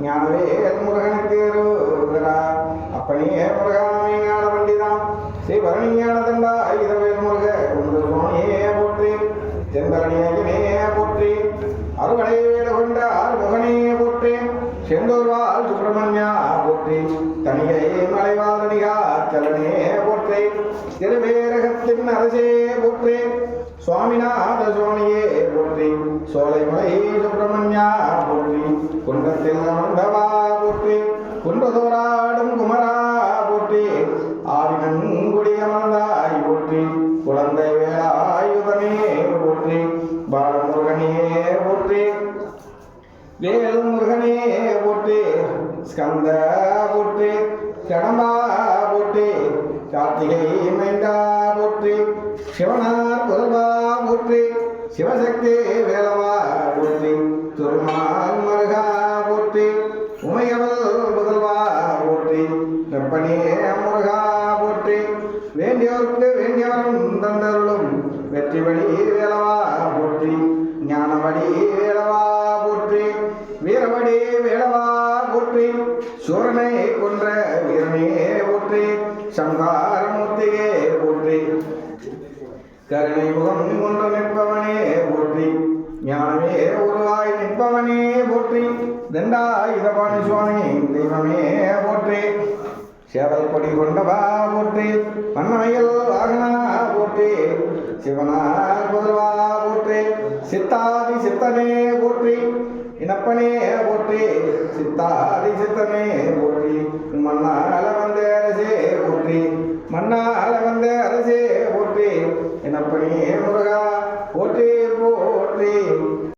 ஞானவே முருகனுக்கு அப்பனே முருகாமே ஞான பண்டிதாம் ஸ்ரீ பரணி ஞான தண்டா இதவேல் முருக குண்டு சுவாமியே போற்றி செந்தரணியே போற்றி அருகனை வேடு கொண்ட ஆறுமுகனே போற்றி செந்தூர்வாள் சுப்பிரமணியா போற்றி தனியை மலைவாதனிகா சலனே போற்றி திருவேரகத்தின் அரசே போற்றி சுவாமிநாத சுவாமியே போற்றி சோலைமலை சுப்பிரமணியா போற்றி குன்றத்தில் அமர்ந்தவா போற்றி குன்றதோராடும் குமரா போற்றி ஆவினங்குடி அமர்ந்தாய் போற்றி குழந்தை வேலாயுதமே போற்றி பாலமுருகனே போற்றி வேலு முருகனே போற்றி ஸ்கந்த போற்றி கடம்பா போற்றி கார்த்திகை மைந்தா போற்றி சிவனார் புதல்வா போற்றி சிவசக்தி வேலவா போற்றி துருமால் மருகா போற்றி உமையவள் புதல்வா போற்றி வெப்பனே முருகா போற்றி வேண்டியோருக்கு வேண்டியவரும் தந்தருளும் வெற்றிவடி வேலவா போற்றி ஞானவடி வேலவா போற்றி வீரவடி வேலவா போற்றி சூரனை கொன்ற வீரனே போற்றி சங்காரமூர்த்தியே போற்றி கருணை முகம் கொண்டு நிற்பவனே போற்றி ஞானமே உருவாய் நிற்பவனே போற்றி தண்டாயுதபாணி சுவாமி தெய்வமே போற்றி சேவல் கொடி கொண்டவா போற்றி பன்னமையில் வாகனா போற்றி சிவனார் புதல்வா போற்றி சித்தாதி சித்தனே போற்றி இனப்பனே போற்றி சித்தாதி சித்தனே போற்றி மண்ணால வந்த அரசே போற்றி மண்ணால வந்த அரசே போற்றி இனப்பனே முருகா போற்றி போற்றி